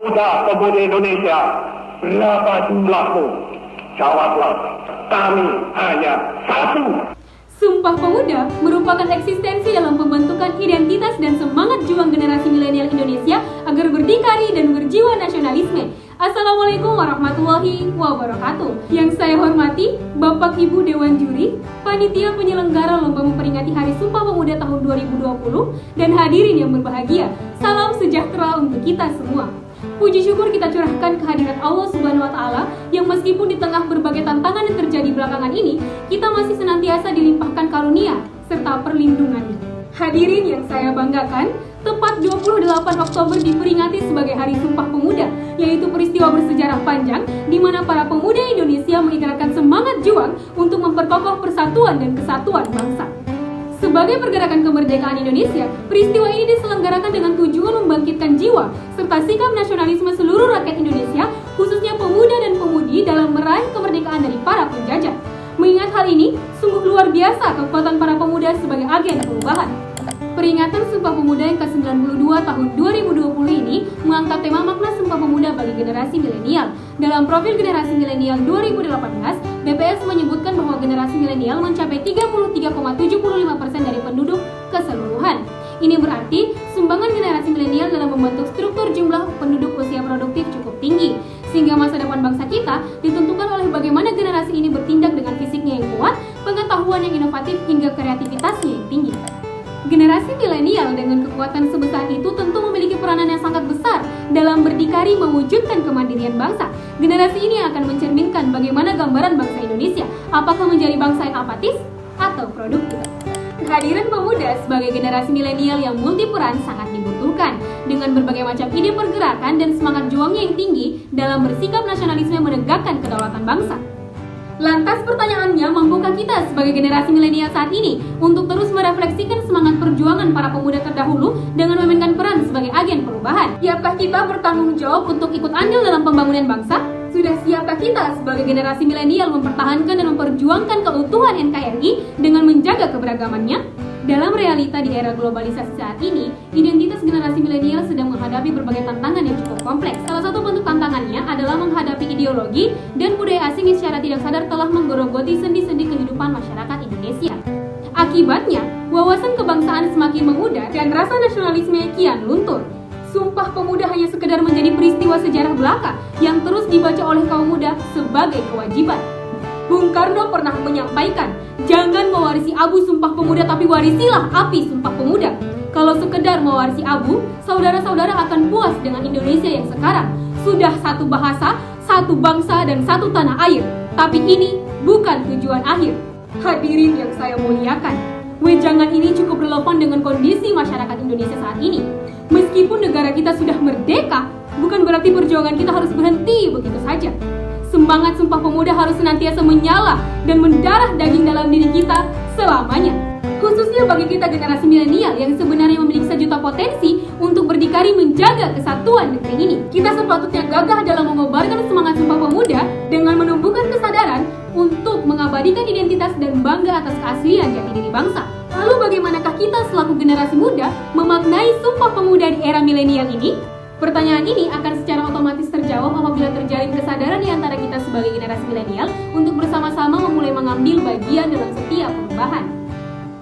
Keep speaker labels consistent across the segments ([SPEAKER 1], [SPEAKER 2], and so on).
[SPEAKER 1] Pemuda Pemudi Indonesia, berapa jumlahmu? Jawablah, kami hanya satu.
[SPEAKER 2] Sumpah Pemuda merupakan eksistensi dalam pembentukan identitas dan semangat juang generasi milenial Indonesia agar berdikari dan berjiwa nasionalisme. Assalamualaikum warahmatullahi wabarakatuh. Yang saya hormati Bapak Ibu Dewan Juri, Panitia Penyelenggara Lomba memperingati Hari Sumpah Pemuda tahun 2020, dan hadirin yang berbahagia. Salam sejahtera untuk kita semua. Puji syukur kita curahkan kehadirat Allah Subhanahu wa Ta'ala yang meskipun di tengah berbagai tantangan yang terjadi belakangan ini, kita masih senantiasa dilimpahkan karunia serta perlindungannya. Hadirin yang saya banggakan, tepat 28 Oktober diperingati sebagai Hari Sumpah Pemuda, yaitu peristiwa bersejarah panjang di mana para pemuda Indonesia mengikrarkan semangat juang untuk memperkokoh persatuan dan kesatuan bangsa. Sebagai pergerakan kemerdekaan Indonesia, peristiwa ini diselenggarakan dengan tujuan membangkitkan jiwa serta sikap nasionalisme seluruh rakyat Indonesia, khususnya pemuda dan pemudi dalam meraih kemerdekaan dari para penjajah. Mengingat hal ini, sungguh luar biasa kekuatan para pemuda sebagai agen perubahan. Peringatan Sumpah Pemuda yang ke-92 tahun 2020 ini mengangkat tema makna Sumpah Pemuda bagi generasi milenial. Dalam profil generasi milenial 2018, BPS menyebutkan bahwa generasi milenial mencapai 33,75% dari penduduk keseluruhan. Ini berarti sumbangan generasi milenial dalam membentuk struktur jumlah penduduk usia produktif cukup tinggi, sehingga masa depan bangsa kita ditentukan oleh bagaimana generasi ini bertindak dengan fisiknya yang kuat, pengetahuan yang inovatif, hingga kreativitasnya yang tinggi. Generasi milenial dengan kekuatan sebesar itu tentu memiliki peranan yang sangat besar dalam berdikari mewujudkan kemandirian bangsa. Generasi ini akan mencerminkan bagaimana gambaran bangsa Indonesia, apakah menjadi bangsa yang apatis atau produktif. Kehadiran pemuda sebagai generasi milenial yang multiperan sangat dibutuhkan, dengan berbagai macam ide pergerakan dan semangat juangnya yang tinggi dalam bersikap nasionalisme menegakkan kedaulatan bangsa. Lantas pertanyaannya, mampukah kita sebagai generasi milenial saat ini untuk terus merefleksikan semangat perjuangan para pemuda terdahulu dengan memainkan peran sebagai agen perubahan? Siapkah kita bertanggung jawab untuk ikut andil dalam pembangunan bangsa? Sudah siapkah kita sebagai generasi milenial mempertahankan dan memperjuangkan keutuhan NKRI dengan menjaga keberagamannya? Dalam realita di era globalisasi saat ini, identitas generasi milenial sedang menghadapi berbagai tantangan yang cukup kompleks. Salah satu bentuk tantangannya adalah menghadapi ideologi dan budaya asing yang secara tidak sadar telah menggerogoti sendi-sendi kehidupan masyarakat Indonesia. Akibatnya, wawasan kebangsaan semakin memudar dan rasa nasionalisme kian luntur. Sumpah Pemuda hanya sekedar menjadi peristiwa sejarah belaka yang terus dibaca oleh kaum muda sebagai kewajiban. Bung Karno pernah menyampaikan, jangan mewarisi abu Sumpah Pemuda tapi warisilah api Sumpah Pemuda. Kalau sekedar mewarisi abu, saudara-saudara akan puas dengan Indonesia yang sekarang. Sudah satu bahasa, satu bangsa, dan satu tanah air. Tapi ini bukan tujuan akhir. Hadirin yang saya muliakan, wejangan ini cukup relevan dengan kondisi masyarakat Indonesia saat ini. Meskipun negara kita sudah merdeka, bukan berarti perjuangan kita harus berhenti begitu saja. Semangat Sumpah Pemuda harus senantiasa menyala dan mendarah daging dalam diri kita selamanya. Khususnya bagi kita generasi milenial yang sebenarnya memiliki sejuta potensi untuk berdikari menjaga kesatuan negeri ini. Kita sepatutnya gagah dalam mengobarkan semangat Sumpah Pemuda dengan menumbuhkan kesadaran untuk mengabadikan identitas dan bangga atas keaslian jati diri bangsa. Lalu bagaimanakah kita selaku generasi muda memaknai Sumpah Pemuda di era milenial ini? Pertanyaan ini akan secara otomatis terjawab apabila terjalin kesadaran di antara kita sebagai generasi milenial untuk bersama-sama memulai mengambil bagian dalam setiap perubahan.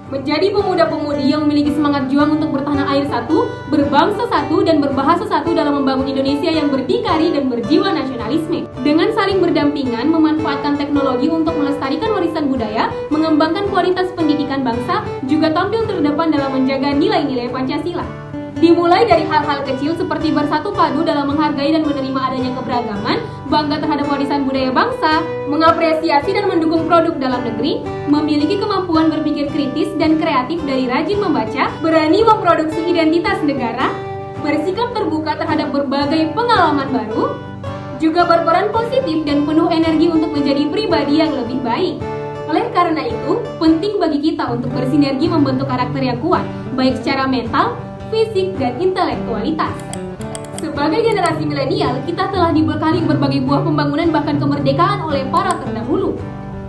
[SPEAKER 2] Menjadi pemuda-pemudi yang memiliki semangat juang untuk bertanah air satu, berbangsa satu, dan berbahasa satu dalam membangun Indonesia yang berdikari dan berjiwa nasionalisme. Dengan saling berdampingan, memanfaatkan teknologi untuk melestarikan warisan budaya, mengembangkan kualitas pendidikan bangsa, juga tampil terdepan dalam menjaga nilai-nilai Pancasila. Dimulai dari hal-hal kecil seperti bersatu padu dalam menghargai dan menerima adanya keberagaman, bangga terhadap warisan budaya bangsa, mengapresiasi dan mendukung produk dalam negeri, memiliki kemampuan berpikir kritis dan kreatif dari rajin membaca, berani memproduksi identitas negara, bersikap terbuka terhadap berbagai pengalaman baru, juga berperan positif dan penuh energi untuk menjadi pribadi yang lebih baik. Oleh karena itu, penting bagi kita untuk bersinergi membentuk karakter yang kuat, baik secara mental, fisik, dan intelektualitas. Sebagai generasi milenial, kita telah dibekali berbagai buah pembangunan bahkan kemerdekaan oleh para terdahulu.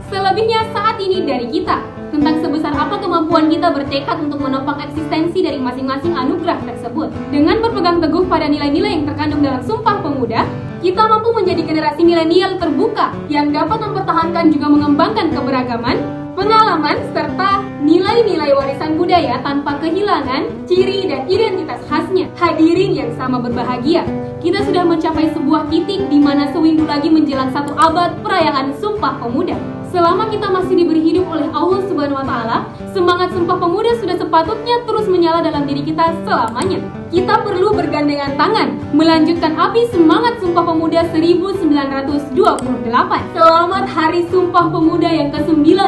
[SPEAKER 2] Selebihnya saat ini dari kita, tentang sebesar apa kemampuan kita bertekad untuk menopang eksistensi dari masing-masing anugerah tersebut. Dengan berpegang teguh pada nilai-nilai yang terkandung dalam Sumpah Pemuda Pemuda, kita mampu menjadi generasi milenial terbuka yang dapat mempertahankan juga mengembangkan keberagaman, pengalaman, serta nilai-nilai warisan budaya tanpa kehilangan ciri dan identitas khasnya. Hadirin yang sama berbahagia, kita sudah mencapai sebuah titik di mana seminggu lagi menjelang 1 abad perayaan Sumpah Pemuda. Selama kita masih diberi hidup oleh Allah Subhanahu wa Ta'ala, semangat Sumpah Pemuda sudah sepatutnya terus menyala dalam diri kita selamanya. Kita perlu bergandengan tangan melanjutkan api semangat Sumpah Pemuda 1928. Selamat Hari Sumpah Pemuda yang ke-9.